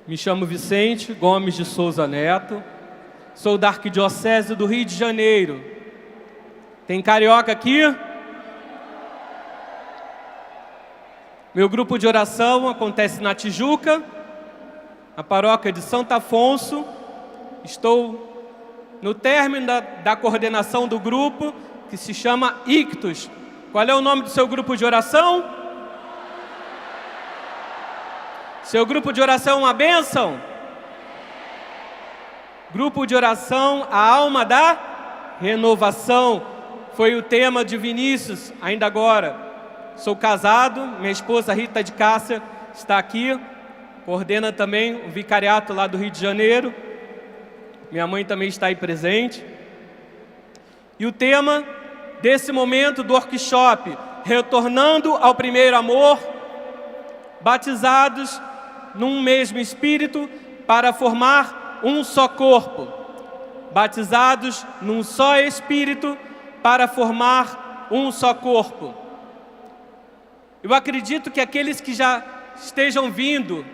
Me chamo Vicente Gomes de Souza Neto, sou da Arquidiocese do Rio de Janeiro. Tem carioca aqui? Meu grupo de oração acontece na Tijuca, na paróquia de Santo Afonso. Estou no término da coordenação do grupo, que se chama Ictus. Qual é o nome do seu grupo de oração? Seu grupo de oração é uma bênção? Grupo de oração, a alma da renovação. Foi o tema de Vinícius, ainda agora. Sou casado, minha esposa Rita de Cássia está aqui. Coordena também o vicariato lá do Rio de Janeiro. Minha mãe também está aí presente. E o tema desse momento do workshop, retornando ao primeiro amor, batizados num mesmo Espírito para formar um só corpo. Batizados num só Espírito para formar um só corpo. Eu acredito que aqueles que já estejam vindo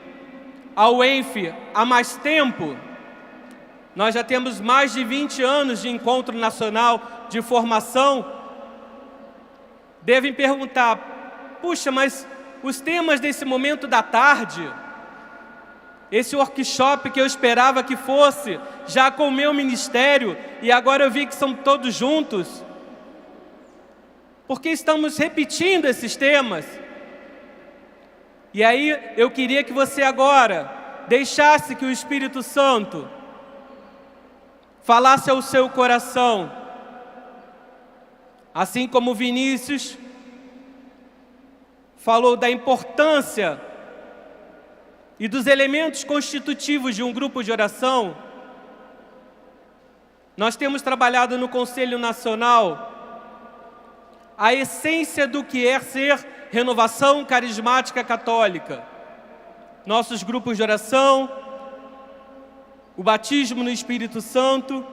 ao ENF há mais tempo, nós já temos mais de 20 anos de encontro nacional de formação, devem perguntar: puxa, mas os temas desse momento da tarde, esse workshop que eu esperava que fosse já com o meu ministério, e agora eu vi que são todos juntos, por que estamos repetindo esses temas? E aí eu queria que você agora deixasse que o Espírito Santo falasse ao seu coração, assim como Vinícius falou da importância e dos elementos constitutivos de um grupo de oração. Nós temos trabalhado no Conselho Nacional a essência do que é ser renovação carismática católica. Nossos grupos de oração, o batismo no Espírito Santo,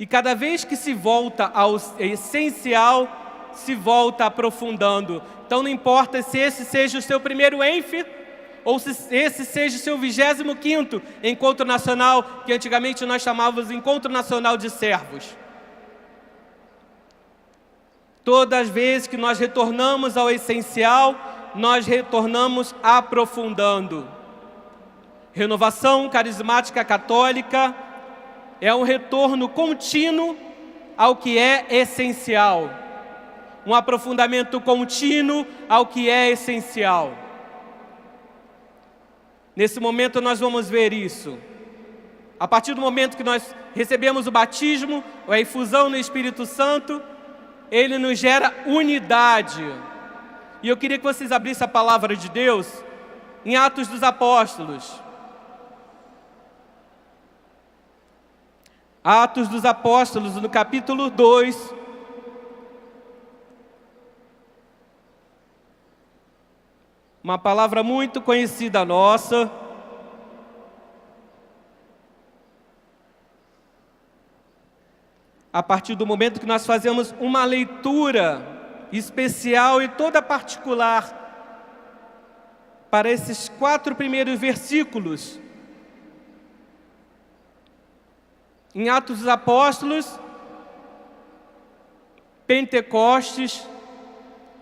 e cada vez que se volta ao essencial, se volta aprofundando. Então não importa se esse seja o seu primeiro ENF, ou se esse seja o seu 25º Encontro Nacional, que antigamente nós chamávamos Encontro Nacional de Servos. Todas as vezes que nós retornamos ao essencial, nós retornamos aprofundando. Renovação carismática católica é um retorno contínuo ao que é essencial. Um aprofundamento contínuo ao que é essencial. Nesse momento nós vamos ver isso. A partir do momento que nós recebemos o batismo, a infusão no Espírito Santo, ele nos gera unidade. E eu queria que vocês abrissem a palavra de Deus em Atos dos Apóstolos. Atos dos Apóstolos, no capítulo 2. Uma palavra muito conhecida nossa. A partir do momento que nós fazemos uma leitura especial e toda particular para esses 4 primeiros versículos. Em Atos dos Apóstolos, Pentecostes,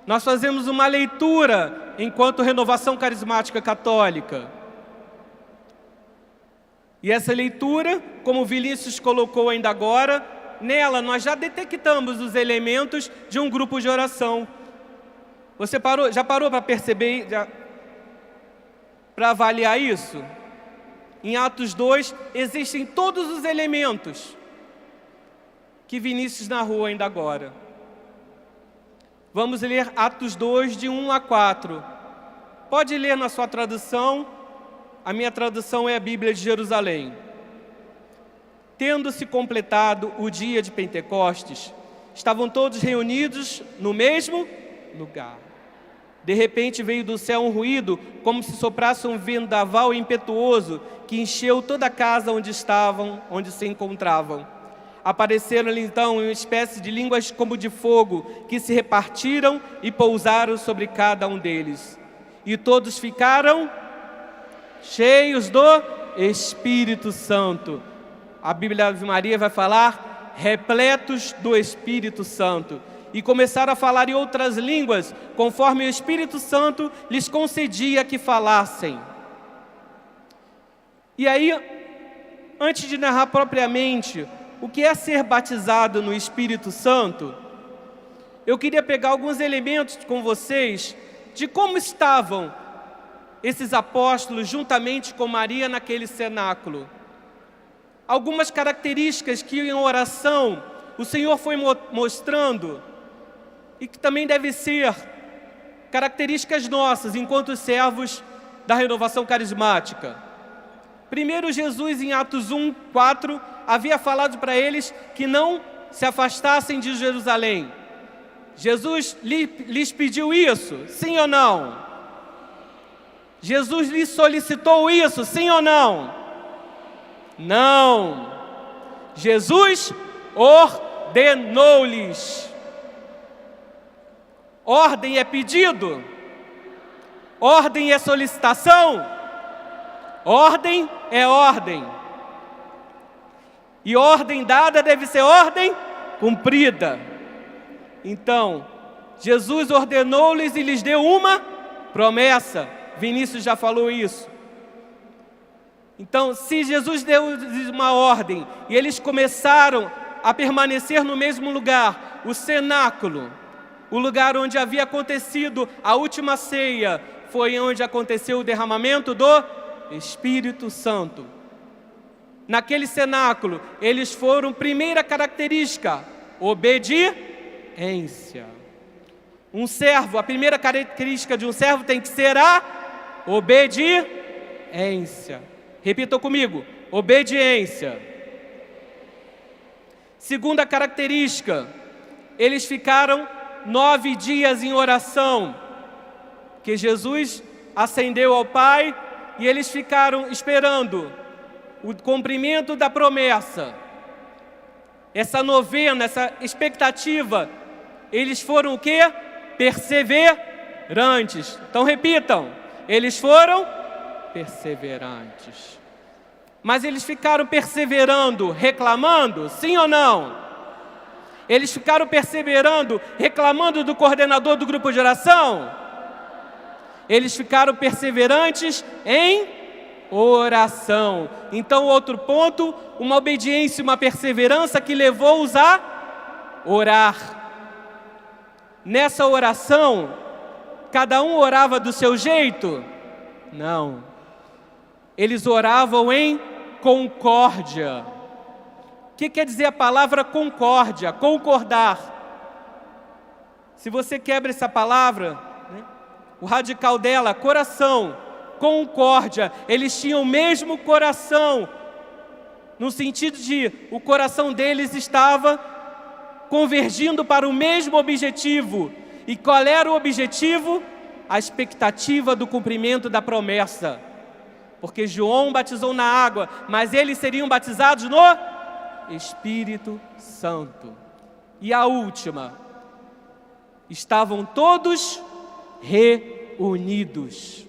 nós fazemos uma leitura enquanto renovação carismática católica. E essa leitura, como Vinícius colocou ainda agora, nela nós já detectamos os elementos de um grupo de oração. Você já parou para perceber, para avaliar isso? Em Atos 2 existem todos os elementos que Vinícius narrou ainda agora. Vamos ler Atos 2, de 1 a 4. Pode ler na sua tradução. A minha tradução é a Bíblia de Jerusalém. Tendo-se completado o dia de Pentecostes, estavam todos reunidos no mesmo lugar. De repente veio do céu um ruído, como se soprasse um vendaval impetuoso, que encheu toda a casa onde se encontravam. Apareceram-lhe então uma espécie de línguas como de fogo, que se repartiram e pousaram sobre cada um deles. E todos ficaram cheios do Espírito Santo. A Bíblia Ave Maria vai falar repletos do Espírito Santo. E começaram a falar em outras línguas, conforme o Espírito Santo lhes concedia que falassem. E aí, antes de narrar propriamente o que é ser batizado no Espírito Santo, eu queria pegar alguns elementos com vocês de como estavam esses apóstolos juntamente com Maria naquele cenáculo. Algumas características que em oração o Senhor foi mostrando e que também devem ser características nossas enquanto servos da renovação carismática. Primeiro, Jesus em Atos 1:4 havia falado para eles que não se afastassem de Jerusalém. Jesus lhes pediu isso, sim ou não? Jesus lhes solicitou isso, sim ou não? Não. Jesus ordenou-lhes. Ordem é pedido? Ordem é solicitação? Ordem é ordem. E ordem dada deve ser ordem cumprida. Então, Jesus ordenou-lhes e lhes deu uma promessa. Vinícius já falou isso. Então, se Jesus deu-lhes uma ordem e eles começaram a permanecer no mesmo lugar, o cenáculo, o lugar onde havia acontecido a última ceia, foi onde aconteceu o derramamento do Espírito Santo. Naquele cenáculo, eles foram, primeira característica, obediência. Um servo, a primeira característica de um servo tem que ser a obediência. Repitam comigo, obediência. Segunda característica, eles ficaram 9 dias em oração, que Jesus ascendeu ao Pai e eles ficaram esperando o cumprimento da promessa. Essa novena, essa expectativa, eles foram o quê? Perseverantes. Então repitam, eles foram perseverantes. Mas eles ficaram perseverando, reclamando, sim ou não? Eles ficaram perseverando, reclamando do coordenador do grupo de oração? Eles ficaram perseverantes em oração. Então, outro ponto, uma obediência, uma perseverança que levou-os a orar. Nessa oração, cada um orava do seu jeito? Não. Eles oravam em concórdia. O que quer dizer a palavra concórdia? Concordar. Se você quebra essa palavra, né, o radical dela, coração, concórdia. Eles tinham o mesmo coração, no sentido de o coração deles estava convergindo para o mesmo objetivo. E qual era o objetivo? A expectativa do cumprimento da promessa. Porque João batizou na água, mas eles seriam batizados no Espírito Santo. E a última, estavam todos reunidos.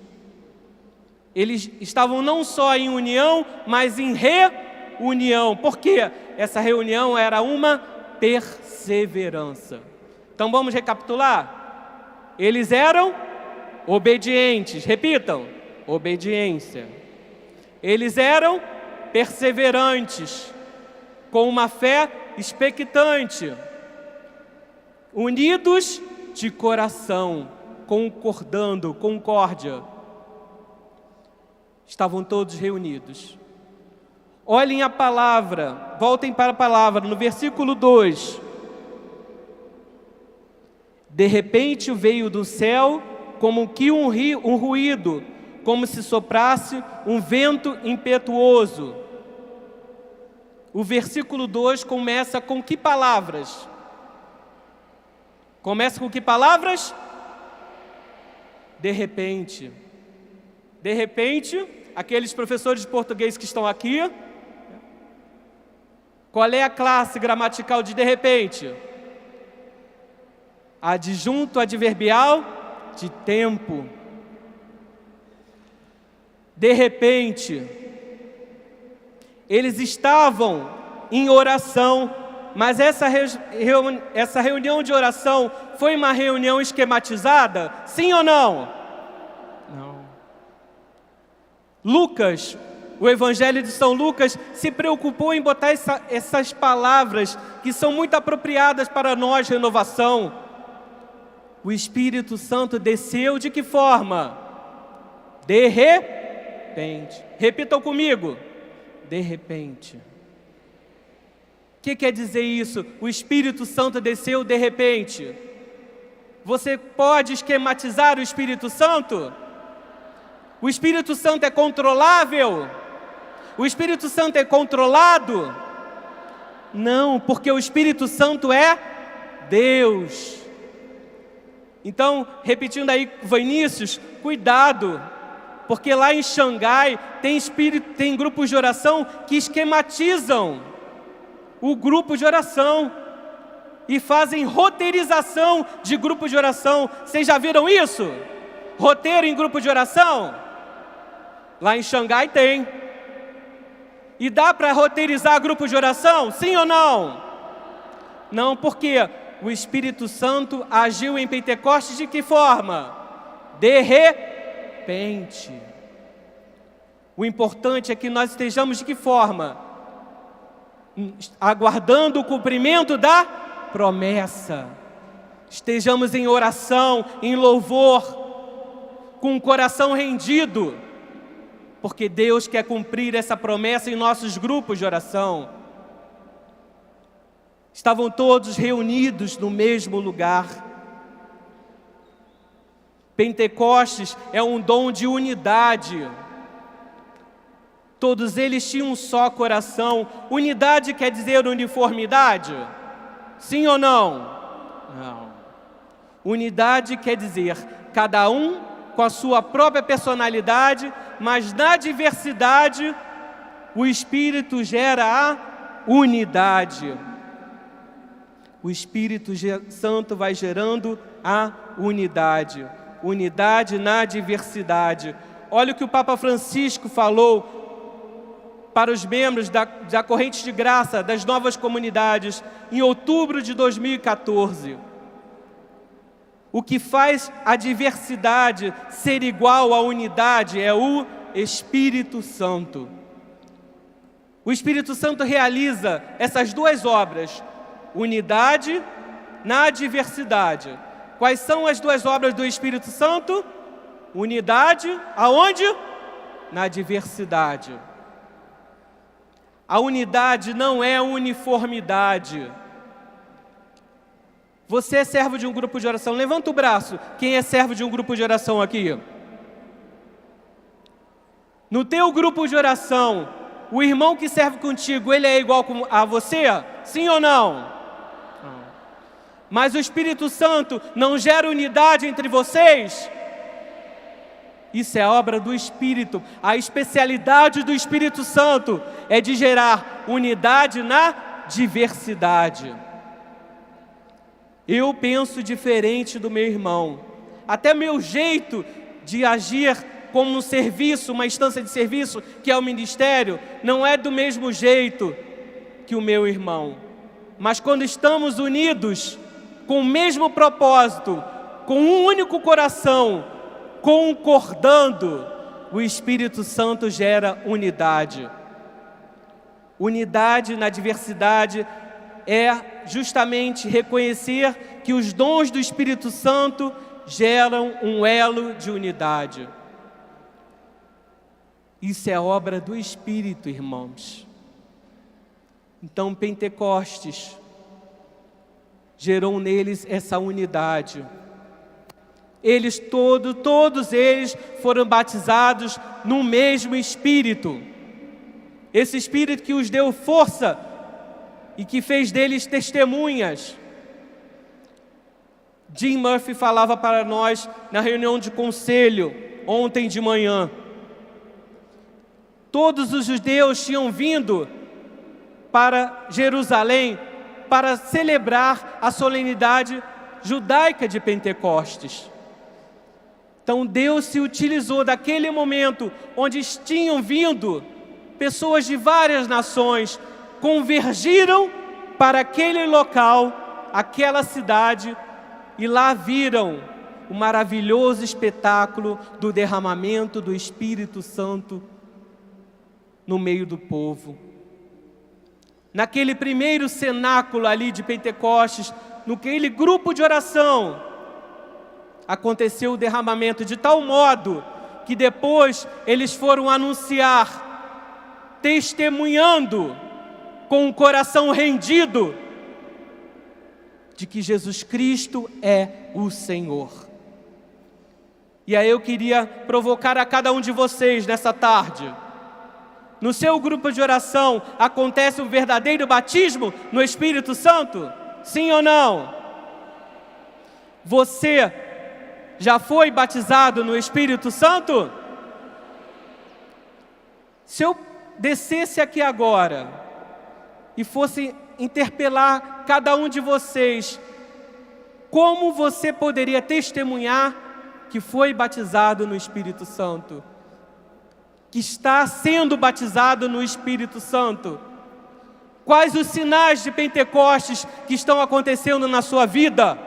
Eles estavam não só em união, mas em reunião. Por quê? Essa reunião era uma perseverança. Então vamos recapitular? Eles eram obedientes. Repitam, obediência. Eles eram perseverantes, com uma fé expectante, unidos de coração, concordando, concórdia. Estavam todos reunidos. Olhem a palavra, voltem para a palavra, no versículo 2. De repente veio do céu como que um ruído, como se soprasse um vento impetuoso. O versículo 2 começa com que palavras? Começa com que palavras? De repente. De repente, aqueles professores de português que estão aqui, qual é a classe gramatical de repente? Adjunto adverbial de tempo. De repente, eles estavam em oração, mas essa reunião de oração foi uma reunião esquematizada? Sim ou não? Não. Lucas, o Evangelho de São Lucas, se preocupou em botar essas palavras que são muito apropriadas para nós, renovação. O Espírito Santo desceu de que forma? De repente. Repitam comigo. De repente. O que quer dizer isso? O Espírito Santo desceu de repente. Você pode esquematizar o Espírito Santo? O Espírito Santo é controlável? O Espírito Santo é controlado? Não, porque o Espírito Santo é Deus. Então, repetindo aí, Vinícius, cuidado, porque lá em Xangai tem grupos de oração que esquematizam o grupo de oração e fazem roteirização de grupo de oração. Vocês já viram isso? Roteiro em grupo de oração? Lá em Xangai tem. E dá para roteirizar grupo de oração? Sim ou não? Não, porque o Espírito Santo agiu em Pentecostes de que forma? De repente. O importante é que nós estejamos de que forma? Aguardando o cumprimento da promessa. Estejamos em oração, em louvor, com o coração rendido, porque Deus quer cumprir essa promessa em nossos grupos de oração. Estavam todos reunidos no mesmo lugar. Pentecostes é um dom de unidade. Todos eles tinham um só coração. Unidade quer dizer uniformidade? Sim ou não? Não. Unidade quer dizer cada um com a sua própria personalidade, mas na diversidade o Espírito gera a unidade. O Espírito Santo vai gerando a unidade. Unidade na diversidade. Olha o que o Papa Francisco falou para os membros da Corrente de Graça das Novas Comunidades em outubro de 2014. O que faz a diversidade ser igual à unidade é o Espírito Santo. O Espírito Santo realiza essas duas obras, unidade na diversidade. Quais são as duas obras do Espírito Santo? Unidade, aonde? Na diversidade. A unidade não é uniformidade. Você é servo de um grupo de oração? Levanta o braço. Quem é servo de um grupo de oração aqui? No teu grupo de oração, o irmão que serve contigo, ele é igual a você? Sim ou não? Mas o Espírito Santo não gera unidade entre vocês? Isso é obra do Espírito. A especialidade do Espírito Santo é de gerar unidade na diversidade. Eu penso diferente do meu irmão. Até meu jeito de agir como um serviço, uma instância de serviço, que é o ministério, não é do mesmo jeito que o meu irmão. Mas quando estamos unidos, com o mesmo propósito, com um único coração, concordando, o Espírito Santo gera unidade. Unidade na diversidade é justamente reconhecer que os dons do Espírito Santo geram um elo de unidade. Isso é obra do Espírito, irmãos. Então, Pentecostes gerou neles essa unidade. Eles todos eles foram batizados no mesmo Espírito. Esse Espírito que os deu força e que fez deles testemunhas. Jim Murphy falava para nós na reunião de conselho ontem de manhã. Todos os judeus tinham vindo para Jerusalém para celebrar a solenidade judaica de Pentecostes. Então Deus se utilizou daquele momento onde tinham vindo pessoas de várias nações, convergiram para aquele local, aquela cidade, e lá viram o maravilhoso espetáculo do derramamento do Espírito Santo no meio do povo. Naquele primeiro cenáculo ali de Pentecostes, naquele grupo de oração, aconteceu o derramamento de tal modo que depois eles foram anunciar, testemunhando com o coração rendido de que Jesus Cristo é o Senhor. E aí eu queria provocar a cada um de vocês nessa tarde. No seu grupo de oração acontece um verdadeiro batismo no Espírito Santo? Sim ou não? Você já foi batizado no Espírito Santo? Se eu descesse aqui agora e fosse interpelar cada um de vocês, como você poderia testemunhar que foi batizado no Espírito Santo? Que está sendo batizado no Espírito Santo? Quais os sinais de Pentecostes que estão acontecendo na sua vida?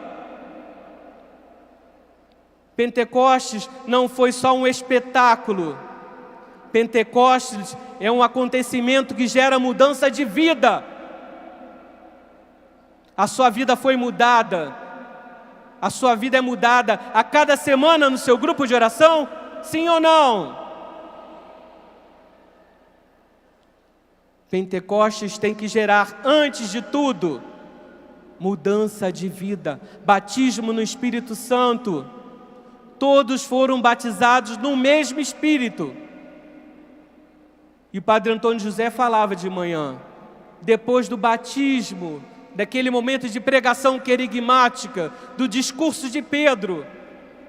Pentecostes não foi só um espetáculo. Pentecostes é um acontecimento que gera mudança de vida. A sua vida foi mudada. A sua vida é mudada a cada semana no seu grupo de oração? Sim ou não? Pentecostes tem que gerar, antes de tudo, mudança de vida, batismo no Espírito Santo. Todos foram batizados no mesmo Espírito. E o Padre Antônio José falava de manhã, depois do batismo, daquele momento de pregação querigmática, do discurso de Pedro,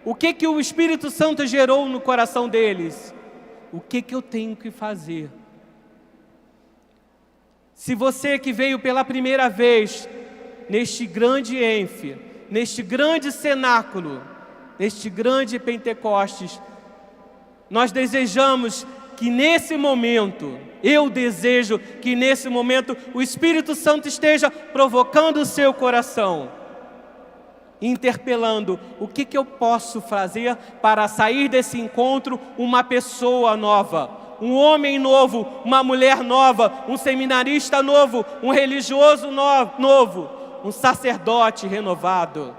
o que o Espírito Santo gerou no coração deles? O que eu tenho que fazer? Se você que veio pela primeira vez neste grande Enfe, neste grande cenáculo, neste grande Pentecostes, nós desejamos que nesse momento, eu desejo que nesse momento o Espírito Santo esteja provocando o seu coração, interpelando o que eu posso fazer para sair desse encontro uma pessoa nova, um homem novo, uma mulher nova, um seminarista novo, um religioso novo, um sacerdote renovado.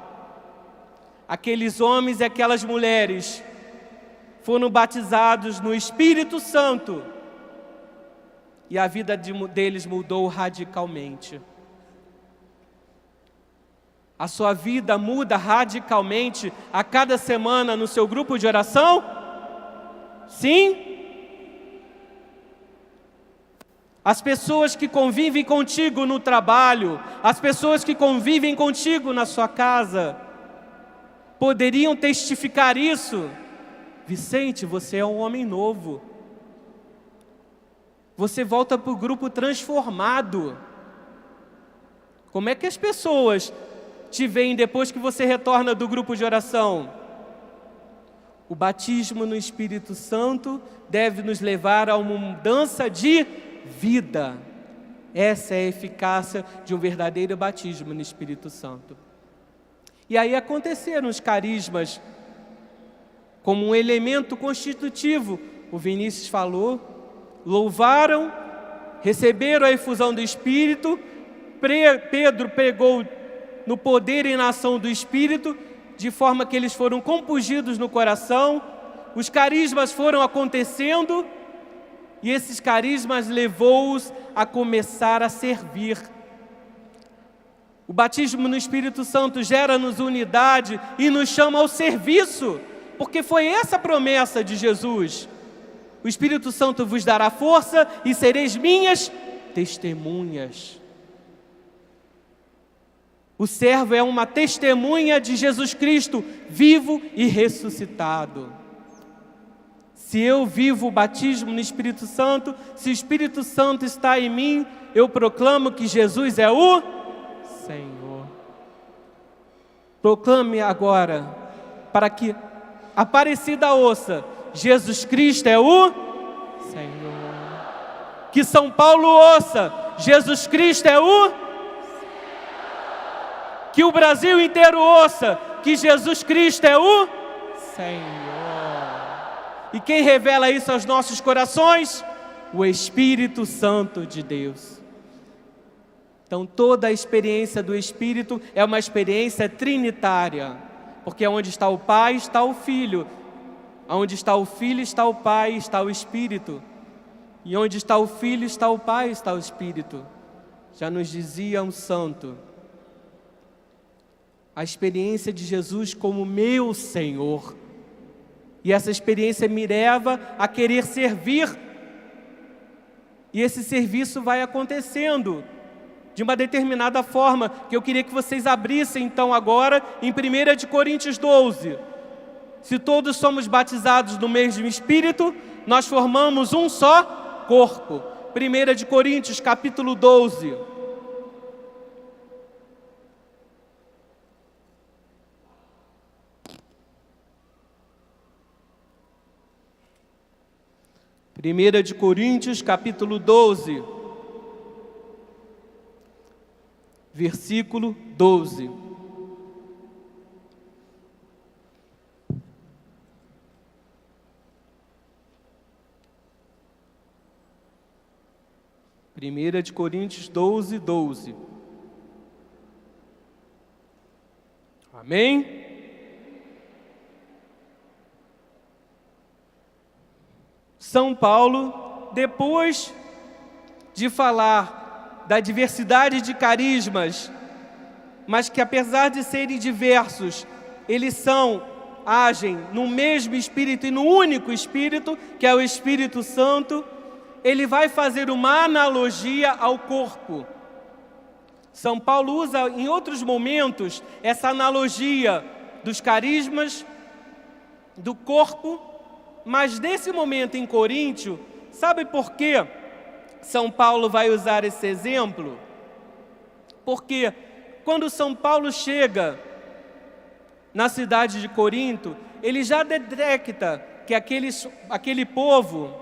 Aqueles homens e aquelas mulheres foram batizados no Espírito Santo e a vida deles mudou radicalmente. A sua vida muda radicalmente a cada semana no seu grupo de oração? Sim? As pessoas que convivem contigo no trabalho, as pessoas que convivem contigo na sua casa, poderiam testificar isso. Vicente, você é um homem novo. Você volta para o grupo transformado. Como é que as pessoas te veem depois que você retorna do grupo de oração? O batismo no Espírito Santo deve nos levar a uma mudança de vida. Essa é a eficácia de um verdadeiro batismo no Espírito Santo. E aí aconteceram os carismas como um elemento constitutivo. O Vinícius falou, louvaram, receberam a efusão do Espírito, Pedro pregou no poder e na ação do Espírito, de forma que eles foram compungidos no coração, os carismas foram acontecendo, e esses carismas levou-os a começar a servir. O batismo no Espírito Santo gera-nos unidade e nos chama ao serviço, porque foi essa a promessa de Jesus. O Espírito Santo vos dará força e sereis minhas testemunhas. O servo é uma testemunha de Jesus Cristo, vivo e ressuscitado. Se eu vivo o batismo no Espírito Santo, se o Espírito Santo está em mim, eu proclamo que Jesus é o Senhor. Proclame agora, para que Aparecida ouça, Jesus Cristo é o Senhor. Que São Paulo ouça, Jesus Cristo é o Senhor. Que o Brasil inteiro ouça, que Jesus Cristo é o Senhor. E quem revela isso aos nossos corações? O Espírito Santo de Deus. Então toda a experiência do Espírito é uma experiência trinitária, porque onde está o Pai está o Filho, onde está o Filho está o Pai, está o Espírito, e onde está o Filho está o Pai, está o Espírito. Já nos dizia um santo, a experiência de Jesus como meu Senhor, e essa experiência me leva a querer servir, e esse serviço vai acontecendo de uma determinada forma, que eu queria que vocês abrissem então agora em 1 Coríntios 12. Se todos somos batizados no mesmo Espírito, nós formamos um só corpo. 1 Coríntios capítulo 12. Primeira de Coríntios, capítulo 12, versículo 12. Primeira de Coríntios 12, 12. Amém? São Paulo, depois de falar da diversidade de carismas, mas que apesar de serem diversos, eles agem no mesmo Espírito e no único Espírito, que é o Espírito Santo, ele vai fazer uma analogia ao corpo. São Paulo usa em outros momentos essa analogia dos carismas, do corpo, mas nesse momento em Coríntio, sabe por que São Paulo vai usar esse exemplo? Porque quando São Paulo chega na cidade de Corinto, ele já detecta que aquele povo,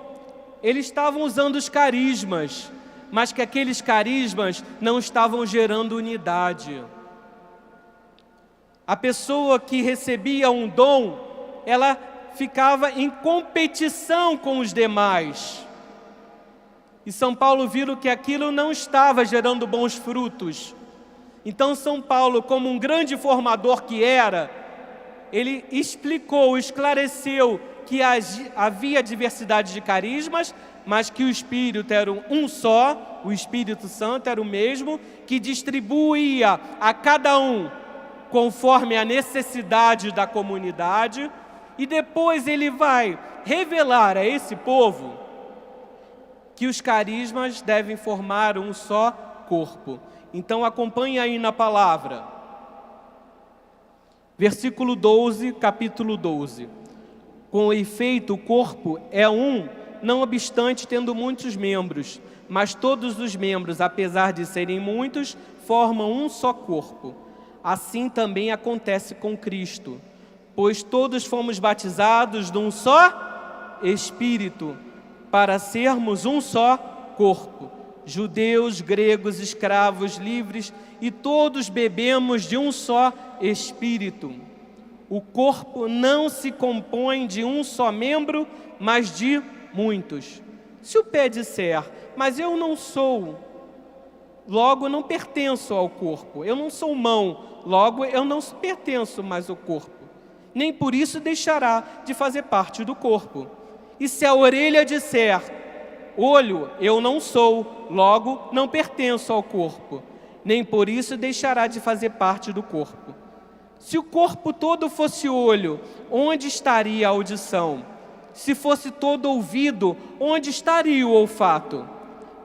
eles estavam usando os carismas, mas que aqueles carismas não estavam gerando unidade. A pessoa que recebia um dom, ela ficava em competição com os demais. E São Paulo viu que aquilo não estava gerando bons frutos. Então São Paulo, como um grande formador que era, ele explicou, esclareceu que havia diversidade de carismas, mas que o Espírito era um só, o Espírito Santo era o mesmo, que distribuía a cada um conforme a necessidade da comunidade. E depois ele vai revelar a esse povo que os carismas devem formar um só corpo. Então acompanhe aí na palavra. Versículo 12, capítulo 12. Com efeito, o corpo é um, não obstante tendo muitos membros, mas todos os membros, apesar de serem muitos, formam um só corpo. Assim também acontece com Cristo. Pois todos fomos batizados num só Espírito, para sermos um só corpo. Judeus, gregos, escravos, livres, e todos bebemos de um só Espírito. O corpo não se compõe de um só membro, mas de muitos. Se o pé disser, mas eu não sou, logo não pertenço ao corpo. Eu não sou mão, logo eu não pertenço mais ao corpo. Nem por isso deixará de fazer parte do corpo. E se a orelha disser, olho, eu não sou, logo não pertenço ao corpo, nem por isso deixará de fazer parte do corpo. Se o corpo todo fosse olho, onde estaria a audição? Se fosse todo ouvido, onde estaria o olfato?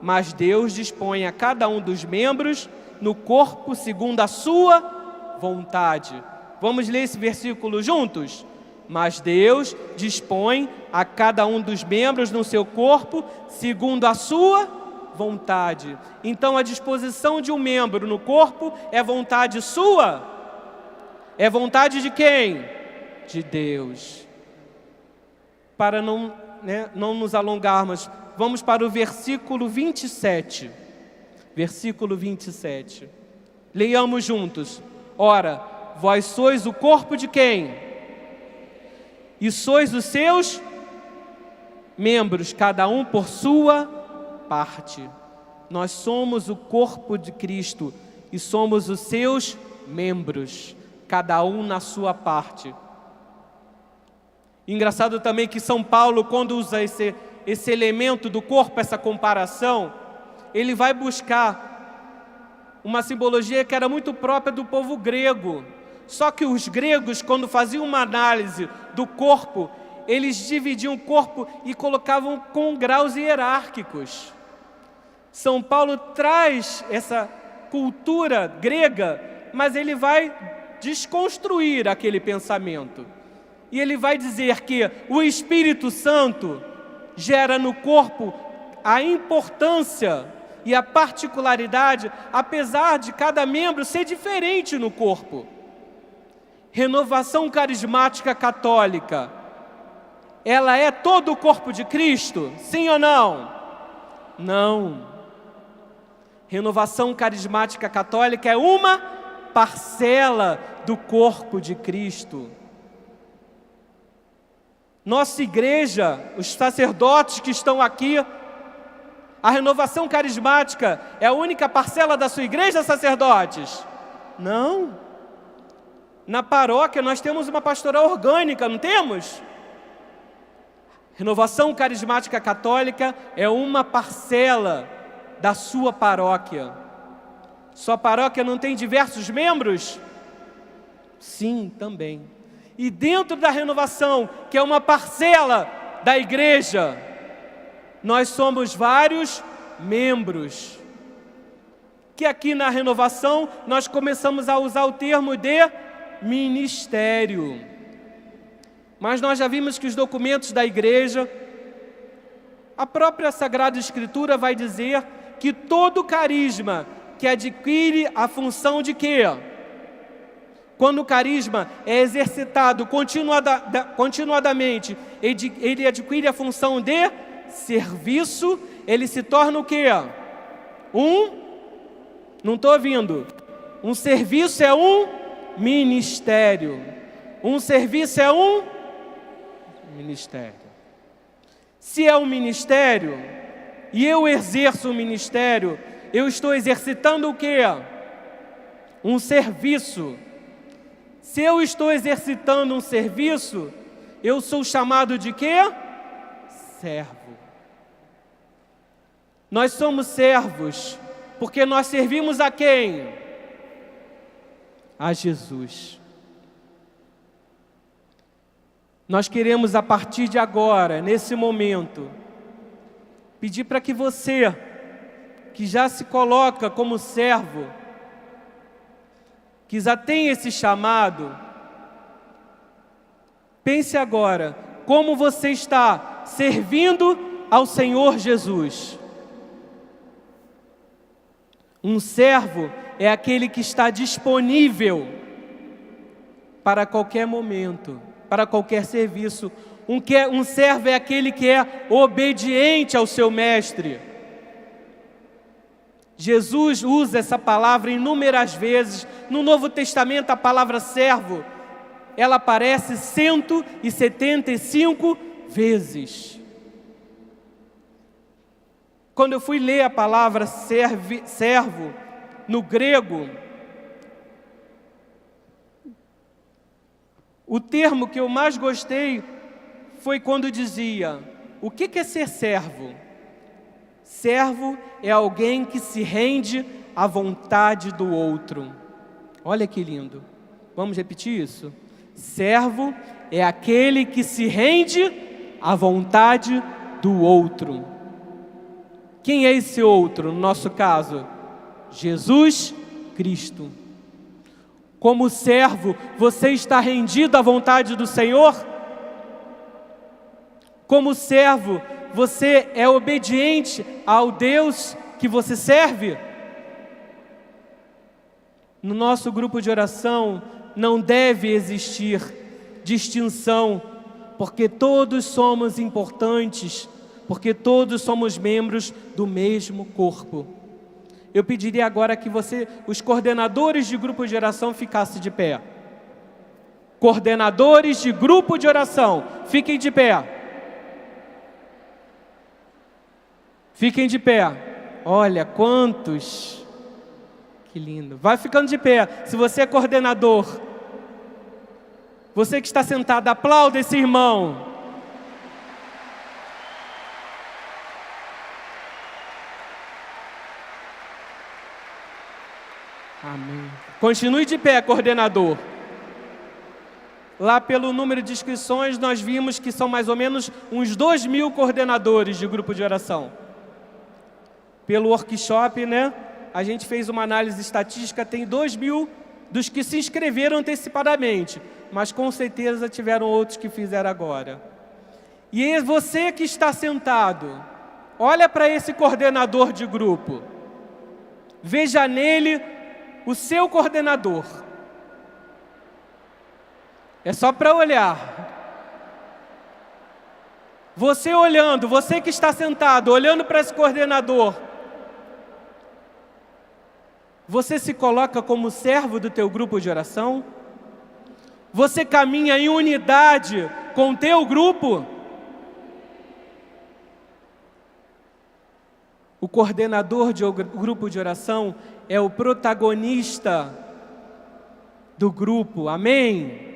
Mas Deus dispõe a cada um dos membros no corpo segundo a sua vontade. Vamos ler esse versículo juntos? Mas Deus dispõe a cada um dos membros no seu corpo segundo a sua vontade. Então a disposição de um membro no corpo é vontade sua? É vontade de quem? De Deus. para não nos alongarmos, vamos para o versículo 27. Versículo 27. Leiamos juntos. Ora, vós sois o corpo de quem? E sois os seus membros, cada um por sua parte. Nós somos o corpo de Cristo e somos os seus membros, cada um na sua parte. Engraçado também que São Paulo, quando usa esse elemento do corpo, essa comparação, ele vai buscar uma simbologia que era muito própria do povo grego. Só que os gregos, quando faziam uma análise do corpo, eles dividiam o corpo e colocavam com graus hierárquicos. São Paulo traz essa cultura grega, mas ele vai desconstruir aquele pensamento. E ele vai dizer que o Espírito Santo gera no corpo a importância e a particularidade, apesar de cada membro ser diferente no corpo. Renovação carismática católica, ela é todo o corpo de Cristo? Sim ou não? Não. Renovação carismática católica é uma parcela do corpo de Cristo. Nossa igreja, os sacerdotes que estão aqui, a renovação carismática é a única parcela da sua igreja, sacerdotes? Não. Na paróquia nós temos uma pastoral orgânica, não temos? Renovação carismática católica é uma parcela da sua paróquia. Sua paróquia não tem diversos membros? Sim, também. E dentro da renovação, que é uma parcela da igreja, nós somos vários membros. Que aqui na renovação nós começamos a usar o termo de ministério. Mas nós já vimos que os documentos da igreja, a própria Sagrada Escritura vai dizer que todo carisma que adquire a função de quê? Quando o carisma é exercitado continuadamente, ele adquire a função de serviço, ele se torna o quê? Não estou ouvindo. Um serviço é um ministério. Um serviço é um ministério. Se é um ministério, e eu exerço o ministério, eu estou exercitando o quê? Um serviço. Se eu estou exercitando um serviço, eu sou chamado de quê? Servo. Nós somos servos, porque nós servimos a quem? A Jesus. Nós queremos, a partir de agora, nesse momento, pedir para que você, que já se coloca como servo, que já tem esse chamado, pense agora, como você está servindo ao Senhor Jesus. Um servo é aquele que está disponível para qualquer momento, para qualquer serviço. Um servo é aquele que é obediente ao seu mestre. Jesus usa essa palavra inúmeras vezes. No Novo Testamento, a palavra servo, ela aparece 175 vezes. Quando eu fui ler a palavra servo, no grego, o termo que eu mais gostei foi quando dizia: o que é ser servo? Servo é alguém que se rende à vontade do outro. Olha que lindo. Vamos repetir isso? Servo é aquele que se rende à vontade do outro. Quem é esse outro, no nosso caso? Jesus Cristo. Como servo, você está rendido à vontade do Senhor? Como servo, você é obediente ao Deus que você serve? No nosso grupo de oração não deve existir distinção, porque todos somos importantes, porque todos somos membros do mesmo corpo. Eu pediria agora que os coordenadores de grupo de oração ficassem de pé. Coordenadores de grupo de oração, fiquem de pé. Fiquem de pé. Olha, quantos. Que lindo. Vai ficando de pé. Se você é coordenador, você que está sentado, aplauda esse irmão. Amém. Continue de pé, coordenador. Lá pelo número de inscrições, nós vimos que são mais ou menos uns 2.000 coordenadores de grupo de oração. Pelo workshop, né? A gente fez uma análise estatística, tem 2.000 dos que se inscreveram antecipadamente, mas com certeza tiveram outros que fizeram agora. E você que está sentado, olha para esse coordenador de grupo. Veja nele o seu coordenador. É só para olhar. Você olhando, você que está sentado, olhando para esse coordenador, você se coloca como servo do teu grupo de oração? Você caminha em unidade com o teu grupo? O coordenador de grupo de oração é o protagonista do grupo, amém?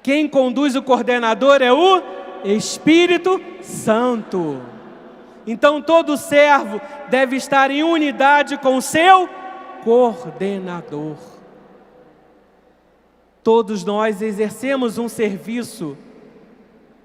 Quem conduz o coordenador é o Espírito Santo. Então todo servo deve estar em unidade com o seu coordenador. Todos nós exercemos um serviço,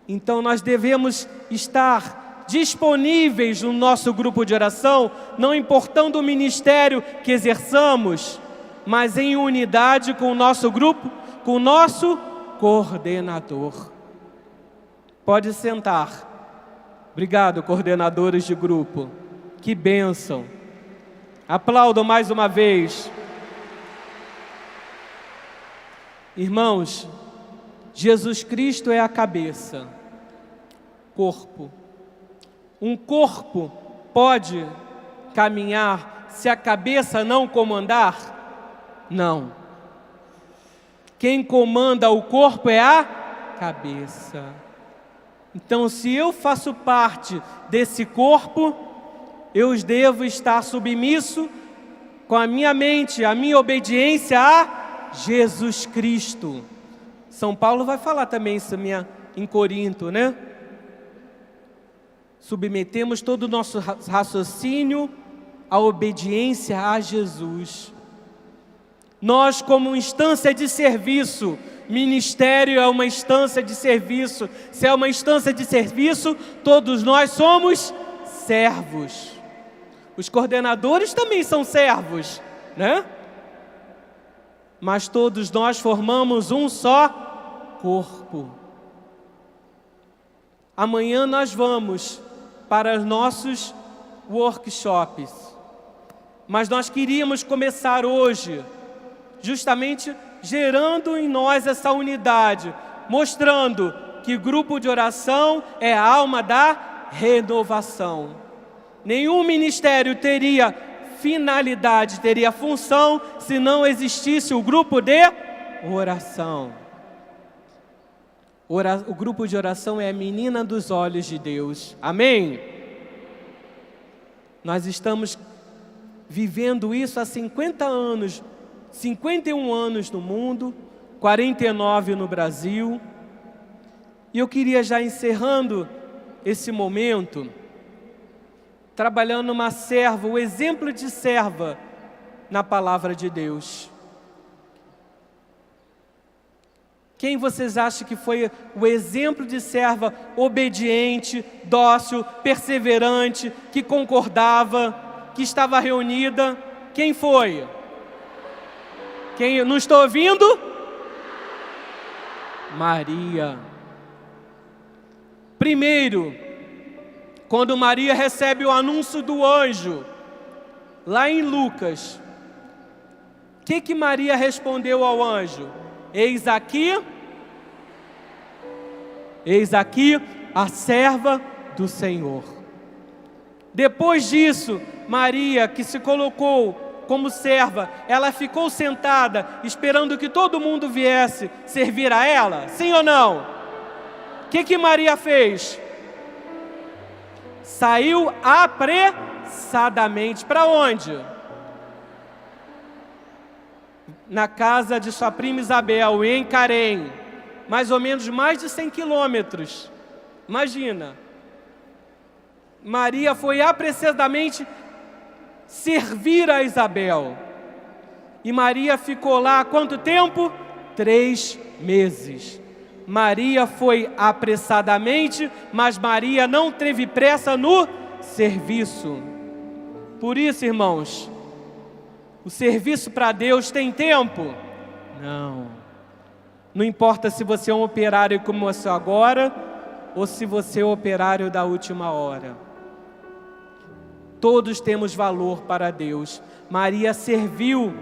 então nós devemos estar disponíveis no nosso grupo de oração, não importando o ministério que exerçamos, mas em unidade com o nosso grupo, com o nosso coordenador. Pode sentar. Obrigado, coordenadores de grupo. Que bênção. Aplaudam mais uma vez. Irmãos, Jesus Cristo é a cabeça, corpo. Um corpo pode caminhar se a cabeça não comandar? Não. Quem comanda o corpo é a cabeça. Então, se eu faço parte desse corpo, eu devo estar submisso com a minha mente, a minha obediência a Jesus Cristo. São Paulo vai falar também isso em Corinto, né? Submetemos todo o nosso raciocínio à obediência a Jesus. Nós, como instância de serviço, ministério é uma instância de serviço. Se é uma instância de serviço, todos nós somos servos. Os coordenadores também são servos, né? Mas todos nós formamos um só corpo. Amanhã nós vamos para os nossos workshops. Mas nós queríamos começar hoje, justamente gerando em nós essa unidade, mostrando que grupo de oração é a alma da renovação. Nenhum ministério teria finalidade, teria função, se não existisse o grupo de oração. O grupo de oração é a menina dos olhos de Deus. Amém? Nós estamos vivendo isso há 50 anos, 51 anos no mundo, 49 no Brasil. E eu queria já encerrando esse momento, trabalhando uma serva, o exemplo de serva na palavra de Deus. Quem vocês acham que foi o exemplo de serva obediente, dócil, perseverante, que concordava, que estava reunida? Quem foi? Quem? Não estou ouvindo? Maria. Primeiro, quando Maria recebe o anúncio do anjo, lá em Lucas, o que Maria respondeu ao anjo? Eis aqui eis aqui a serva do Senhor. Depois disso, Maria, que se colocou como serva, ela ficou sentada, esperando que todo mundo viesse servir a ela? Sim ou não? O que Maria fez? Saiu apressadamente. Para onde? Na casa de sua prima Isabel, em Carém, mais ou menos mais de 100 quilômetros. Imagina, Maria foi apressadamente servir a Isabel. E Maria ficou lá quanto tempo? 3 meses. Maria foi apressadamente, mas Maria não teve pressa no serviço. Por isso, irmãos, o serviço para Deus tem tempo? Não. Não importa se você é um operário como eu sou agora, ou se você é um operário da última hora. Todos temos valor para Deus. Maria serviu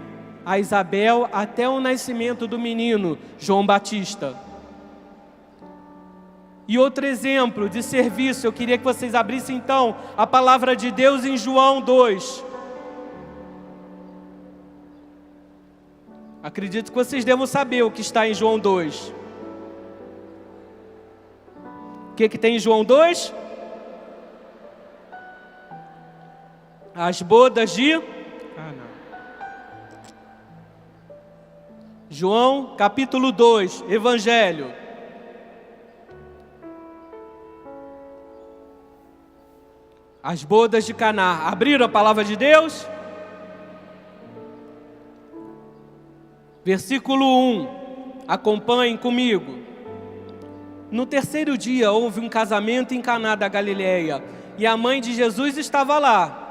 a Isabel até o nascimento do menino, João Batista. E outro exemplo de serviço, eu queria que vocês abrissem então a palavra de Deus em João 2. Acredito que vocês devam saber o que está em João 2. O que tem em João 2? As bodas de... João capítulo 2, Evangelho. As bodas de Caná. Abriram a palavra de Deus? Versículo 1. Acompanhem comigo. No terceiro dia houve um casamento em Caná da Galileia, e a mãe de Jesus estava lá.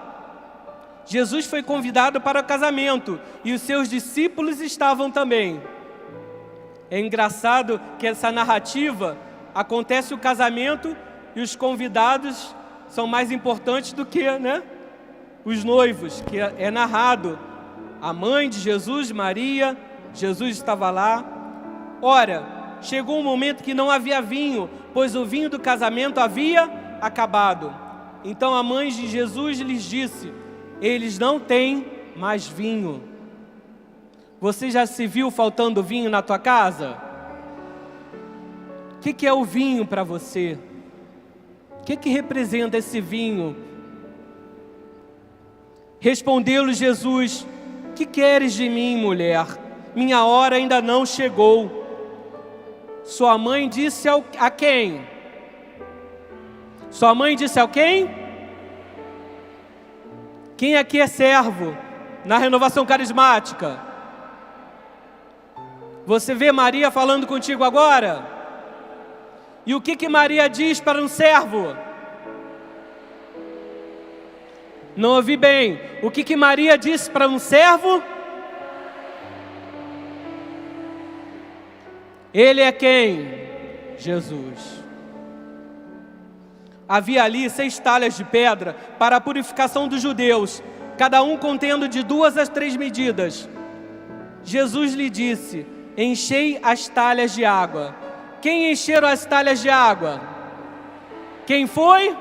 Jesus foi convidado para o casamento, e os seus discípulos estavam também. É engraçado que essa narrativa, acontece o casamento, e os convidados são mais importantes do que, os noivos, que é narrado. A mãe de Jesus, Maria, Jesus estava lá. Ora, chegou um momento que não havia vinho, pois o vinho do casamento havia acabado. Então a mãe de Jesus lhes disse: eles não têm mais vinho. Você já se viu faltando vinho na tua casa? O que é o vinho para você? O que representa esse vinho? Respondeu-lhe Jesus: que queres de mim, mulher? Minha hora ainda não chegou. Sua mãe disse a quem? Sua mãe disse a quem? Quem aqui é servo na renovação carismática? Você vê Maria falando contigo agora? E o que Maria diz para um servo? Não ouvi bem. O que Maria disse para um servo? Ele é quem? Jesus. Havia ali 6 talhas de pedra para a purificação dos judeus, cada um contendo de 2 a 3 medidas. Jesus lhe disse: enchei as talhas de água. Quem encheram as talhas de água? Quem foi?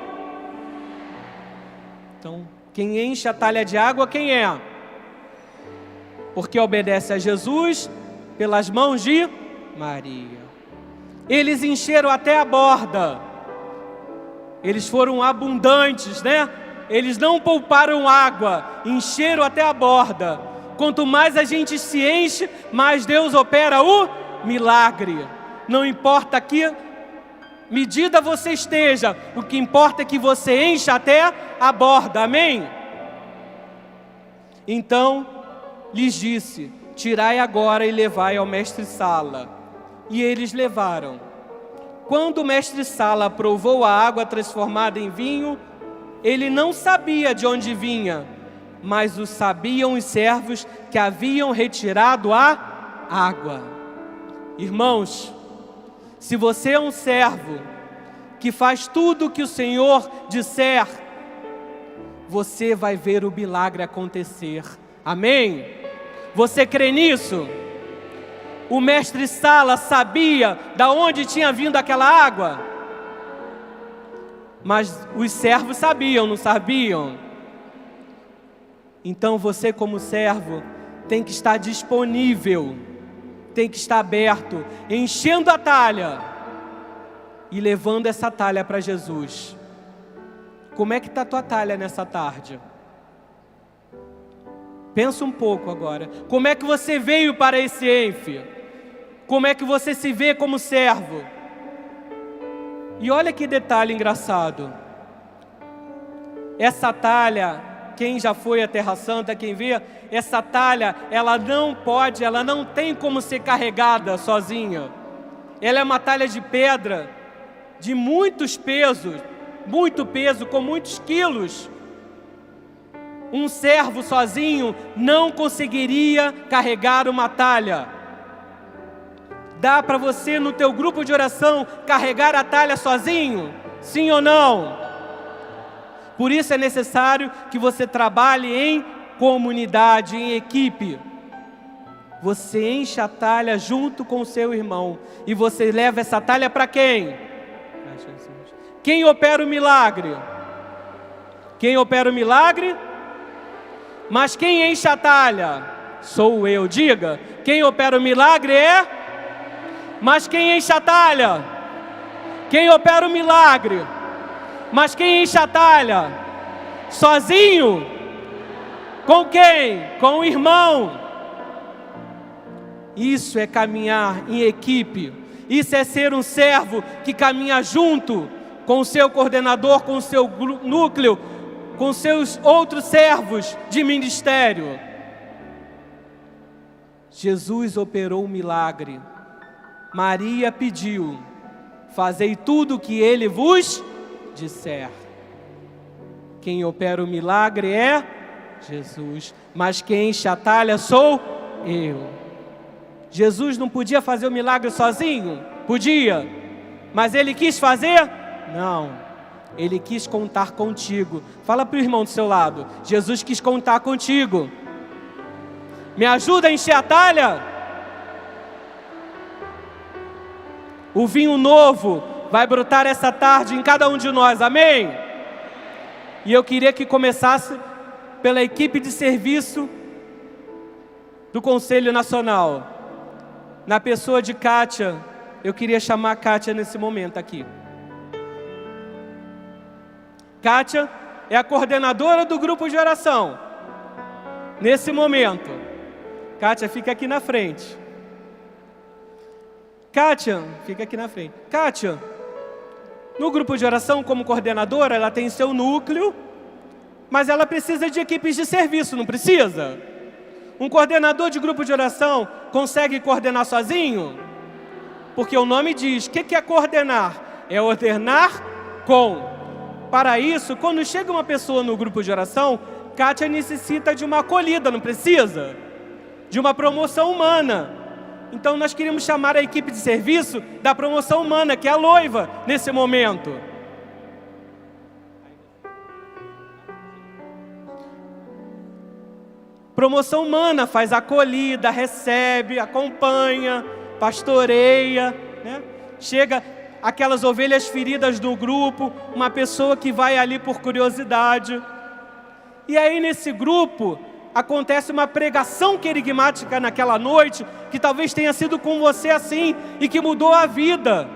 Então, quem enche a talha de água, quem é? Porque obedece a Jesus pelas mãos de Maria. Eles encheram até a borda. Eles foram abundantes, Eles não pouparam água, encheram até a borda. Quanto mais a gente se enche, mais Deus opera o milagre. Não importa que medida você esteja, o que importa é que você encha até a borda, amém? Então, lhes disse: tirai agora e levai ao mestre-sala. E eles levaram. Quando o mestre-sala provou a água transformada em vinho, ele não sabia de onde vinha, mas o sabiam os servos que haviam retirado a água. Irmãos, se você é um servo que faz tudo o que o Senhor disser, você vai ver o milagre acontecer. Amém? Você crê nisso? O mestre-sala sabia de onde tinha vindo aquela água? Mas os servos sabiam, não sabiam? Então você, como servo, tem que estar disponível, tem que estar aberto, enchendo a talha e levando essa talha para Jesus. Como é que está a tua talha nessa tarde? Pensa um pouco agora. Como é que você veio para esse ENF? Como é que você se vê como servo? E olha que detalhe engraçado. Essa talha, quem já foi à Terra Santa, quem vê, essa talha, ela não tem como ser carregada sozinha. Ela é uma talha de pedra, de muitos pesos, muito peso, com muitos quilos. Um servo sozinho não conseguiria carregar uma talha. Dá para você, no teu grupo de oração, carregar a talha sozinho? Sim ou não? Por isso é necessário que você trabalhe em comunidade, em equipe. Você enche a talha junto com o seu irmão. E você leva essa talha para quem? Quem opera o milagre? Quem opera o milagre? Mas quem enche a talha? Sou eu. Diga, quem opera o milagre é... Mas quem enche a talha? Quem opera o milagre? Mas quem enche a talha? Sozinho? Com quem? Com o irmão. Isso é caminhar em equipe. Isso é ser um servo que caminha junto com o seu coordenador, com o seu núcleo, com seus outros servos de ministério. Jesus operou um milagre. Maria pediu: fazei tudo o que ele vos disser. Quem opera o milagre é Jesus, mas quem enche a talha sou eu. Jesus não podia fazer o milagre sozinho? Podia, mas ele quis fazer? Não, ele quis contar contigo. Fala para o irmão do seu lado: Jesus quis contar contigo. Me ajuda a encher a talha? O vinho novo vai brotar essa tarde em cada um de nós, amém? E eu queria que começasse pela equipe de serviço do Conselho Nacional. Na pessoa de Kátia, eu queria chamar a Kátia nesse momento aqui. Kátia é a coordenadora do grupo de oração. Nesse momento, Kátia fica aqui na frente. Kátia, fica aqui na frente. Kátia, no grupo de oração, como coordenadora, ela tem seu núcleo, mas ela precisa de equipes de serviço, não precisa? Um coordenador de grupo de oração consegue coordenar sozinho? Porque o nome diz, o que é coordenar? É ordenar com. Para isso, quando chega uma pessoa no grupo de oração, Kátia necessita de uma acolhida, não precisa? De uma promoção humana. Então nós queríamos chamar a equipe de serviço da promoção humana, que é a Loiva, nesse momento. Promoção humana faz acolhida, recebe, acompanha, pastoreia, né? Chega aquelas ovelhas feridas do grupo, uma pessoa que vai ali por curiosidade. E aí nesse grupo acontece uma pregação querigmática naquela noite, que talvez tenha sido com você assim, e que mudou a vida.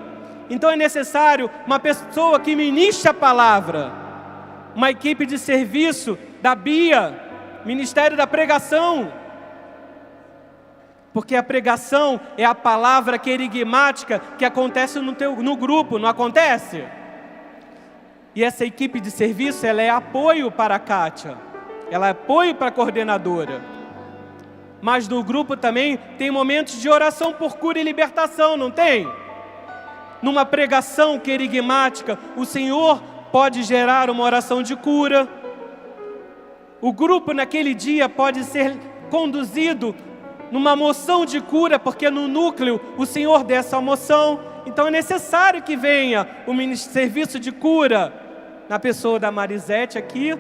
Então é necessário uma pessoa que ministre a palavra, uma equipe de serviço da BIA, Ministério da Pregação, porque a pregação é a palavra querigmática que acontece no grupo, não acontece? E essa equipe de serviço, ela é apoio para a Kátia, ela é apoio para a coordenadora. Mas no grupo também tem momentos de oração por cura e libertação, não tem? Numa pregação querigmática, o Senhor pode gerar uma oração de cura. O grupo naquele dia pode ser conduzido numa moção de cura, porque no núcleo o Senhor dá essa moção. Então é necessário que venha o serviço de cura, na pessoa da Marisete aqui,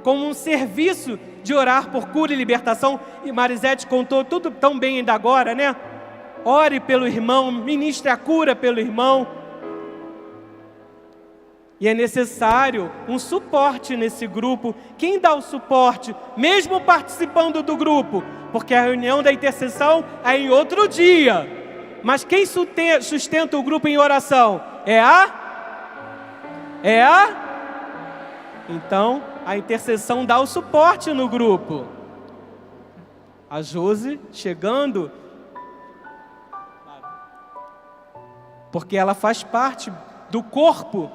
como um serviço de orar por cura e libertação. E Marisete contou tudo tão bem ainda agora, né? Ore pelo irmão, ministre a cura pelo irmão. E é necessário um suporte nesse grupo. Quem dá o suporte, mesmo participando do grupo? Porque a reunião da intercessão é em outro dia. Mas quem sustenta o grupo em oração? Então, a intercessão dá o suporte no grupo. A Josi chegando, porque ela faz parte do corpo,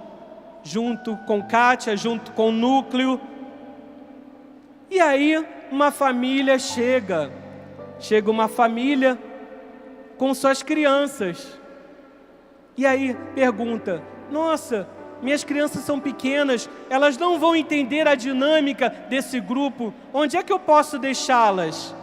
junto com Kátia, junto com o núcleo. E aí, uma família chega uma família com suas crianças. E aí, pergunta: nossa, minhas crianças são pequenas, elas não vão entender a dinâmica desse grupo, onde é que eu posso deixá-las?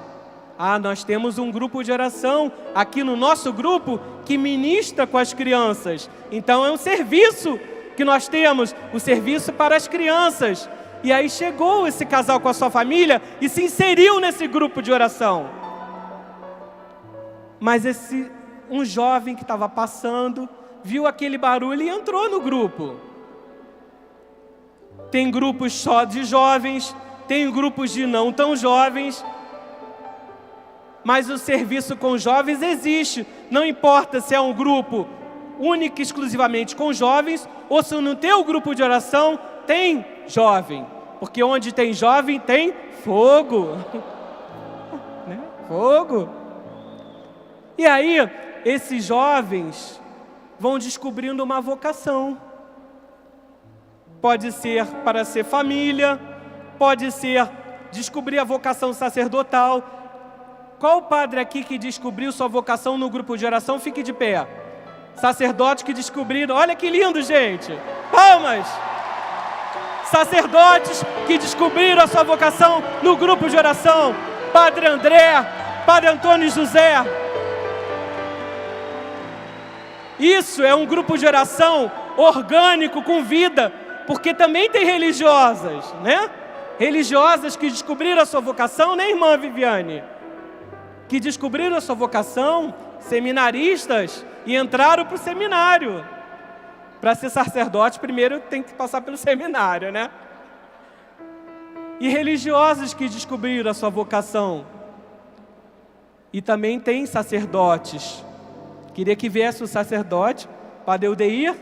Nós temos um grupo de oração aqui no nosso grupo que ministra com as crianças. Então é um serviço que nós temos, o serviço para as crianças. E aí chegou esse casal com a sua família e se inseriu nesse grupo de oração. Mas um jovem que estava passando, viu aquele barulho e entrou no grupo. Tem grupos só de jovens, tem grupos de não tão jovens, mas o serviço com jovens existe. Não importa se é um grupo único e exclusivamente com jovens, ou se no teu grupo de oração tem jovem. Porque onde tem jovem tem fogo. Né? Fogo. E aí, esses jovens vão descobrindo uma vocação. Pode ser para ser família, pode ser descobrir a vocação sacerdotal. Qual padre aqui que descobriu sua vocação no grupo de oração? Fique de pé. Sacerdotes que descobriram, olha que lindo, gente! Palmas! Sacerdotes que descobriram a sua vocação no grupo de oração. Padre André, Padre Antônio José. Isso é um grupo de oração orgânico, com vida, porque também tem religiosas, né? Religiosas que descobriram a sua vocação, né, irmã Viviane? Que descobriram a sua vocação, seminaristas, e entraram para o seminário. Para ser sacerdote, primeiro tem que passar pelo seminário, né? E religiosos que descobriram a sua vocação. E também tem sacerdotes. Queria que viesse o sacerdote, Padre Eudeir,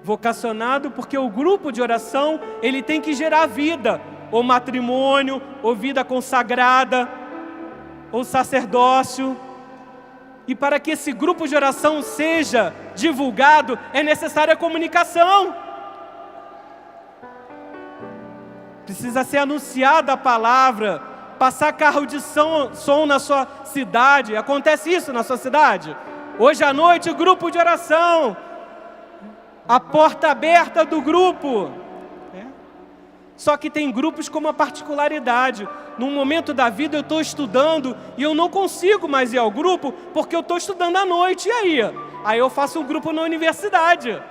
vocacionado, porque o grupo de oração, ele tem que gerar vida, ou matrimônio, ou vida consagrada, ou sacerdócio. E para que esse grupo de oração seja divulgado, é necessária a comunicação. Precisa ser anunciada a palavra, passar carro de som na sua cidade. Acontece isso na sua cidade? Hoje à noite, o grupo de oração, a porta aberta do grupo. Só que tem grupos com uma particularidade. Num momento da vida eu estou estudando e eu não consigo mais ir ao grupo porque eu estou estudando à noite. E aí? Aí eu faço um grupo na universidade.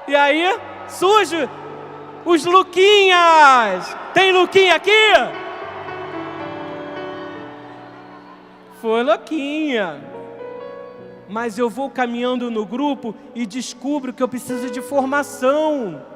E aí surge os Luquinhas. Tem Luquinha aqui? Foi Luquinha. Mas eu vou caminhando no grupo e descubro que eu preciso de formação.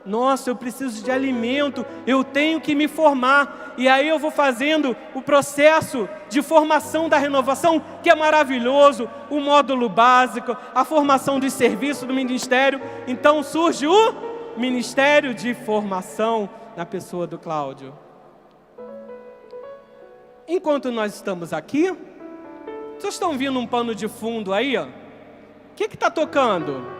Nossa, eu preciso de alimento, eu tenho que me formar. E aí eu vou fazendo o processo de formação da renovação, que é maravilhoso, o módulo básico, a formação de serviço do ministério. Então surge o Ministério de Formação na pessoa do Cláudio. Enquanto nós estamos aqui, vocês estão vendo um pano de fundo aí? O que está tocando?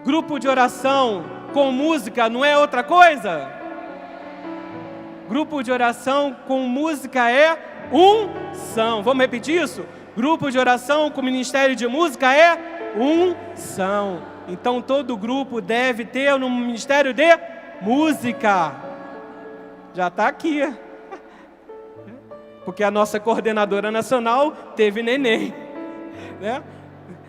Grupo de oração com música não é outra coisa? Grupo de oração com música é unção. Vamos repetir isso? Grupo de oração com ministério de música é unção. Então todo grupo deve ter um ministério de música. Já está aqui. Porque a nossa coordenadora nacional teve neném, né?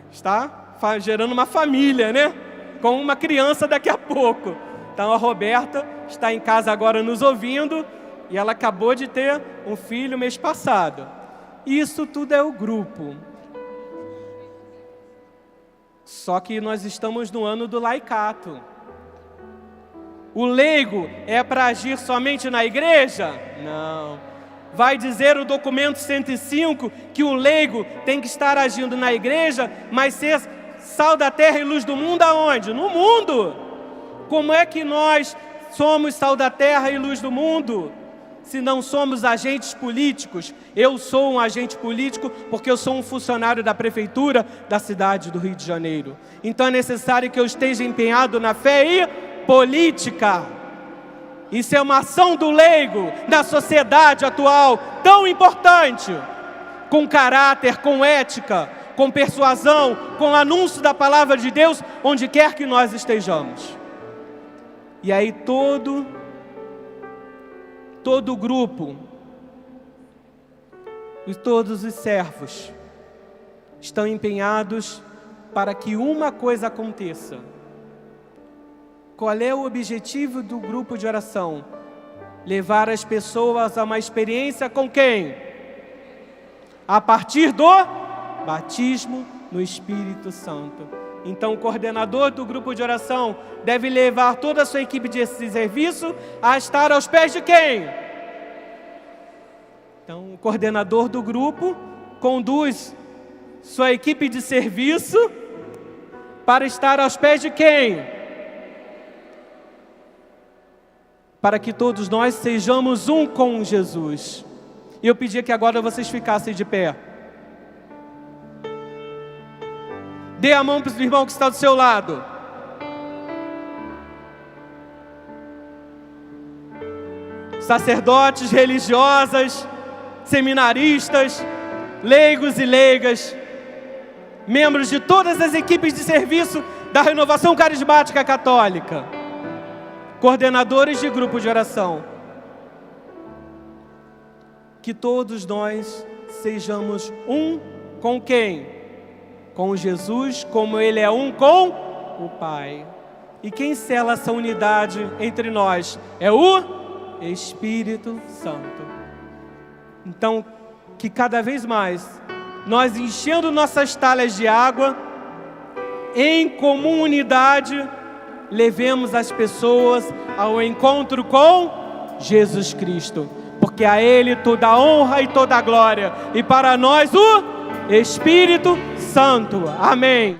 Está gerando uma família, né? Com uma criança daqui a pouco. Então a Roberta está em casa agora nos ouvindo e ela acabou de ter um filho mês passado. Isso tudo é o grupo. Só que nós estamos no ano do laicato. O leigo é para agir somente na igreja? Não. Vai dizer o documento 105 que o leigo tem que estar agindo na igreja, mas ser sal da terra e luz do mundo aonde? No mundo. Como é que nós somos sal da terra e luz do mundo se não somos agentes políticos? Eu sou um agente político porque eu sou um funcionário da prefeitura da cidade do Rio de Janeiro. Então é necessário que eu esteja empenhado na fé e política. Isso é uma ação do leigo na sociedade atual, tão importante, com caráter, com ética, com persuasão, com anúncio da palavra de Deus, onde quer que nós estejamos. E aí todo o grupo, e todos os servos, estão empenhados para que uma coisa aconteça. Qual é o objetivo do grupo de oração? Levar as pessoas a uma experiência com quem? A partir do batismo no Espírito Santo. Então o coordenador do grupo de oração deve levar toda a sua equipe de serviço a estar aos pés de quem? Então o coordenador do grupo conduz sua equipe de serviço para estar aos pés de quem? Para que todos nós sejamos um com Jesus. E eu pedia que agora vocês ficassem de pé. Dê a mão para o irmão que está do seu lado. Sacerdotes, religiosas, seminaristas, leigos e leigas, membros de todas as equipes de serviço da Renovação Carismática Católica, coordenadores de grupo de oração. Que todos nós sejamos um com quem? Com Jesus, como Ele é um com o Pai. E quem sela essa unidade entre nós? É o Espírito Santo. Então, que cada vez mais, nós enchendo nossas talhas de água, em comum unidade, levemos as pessoas ao encontro com Jesus Cristo. Porque a Ele toda a honra e toda a glória. E para nós o Espírito Santo. Amém.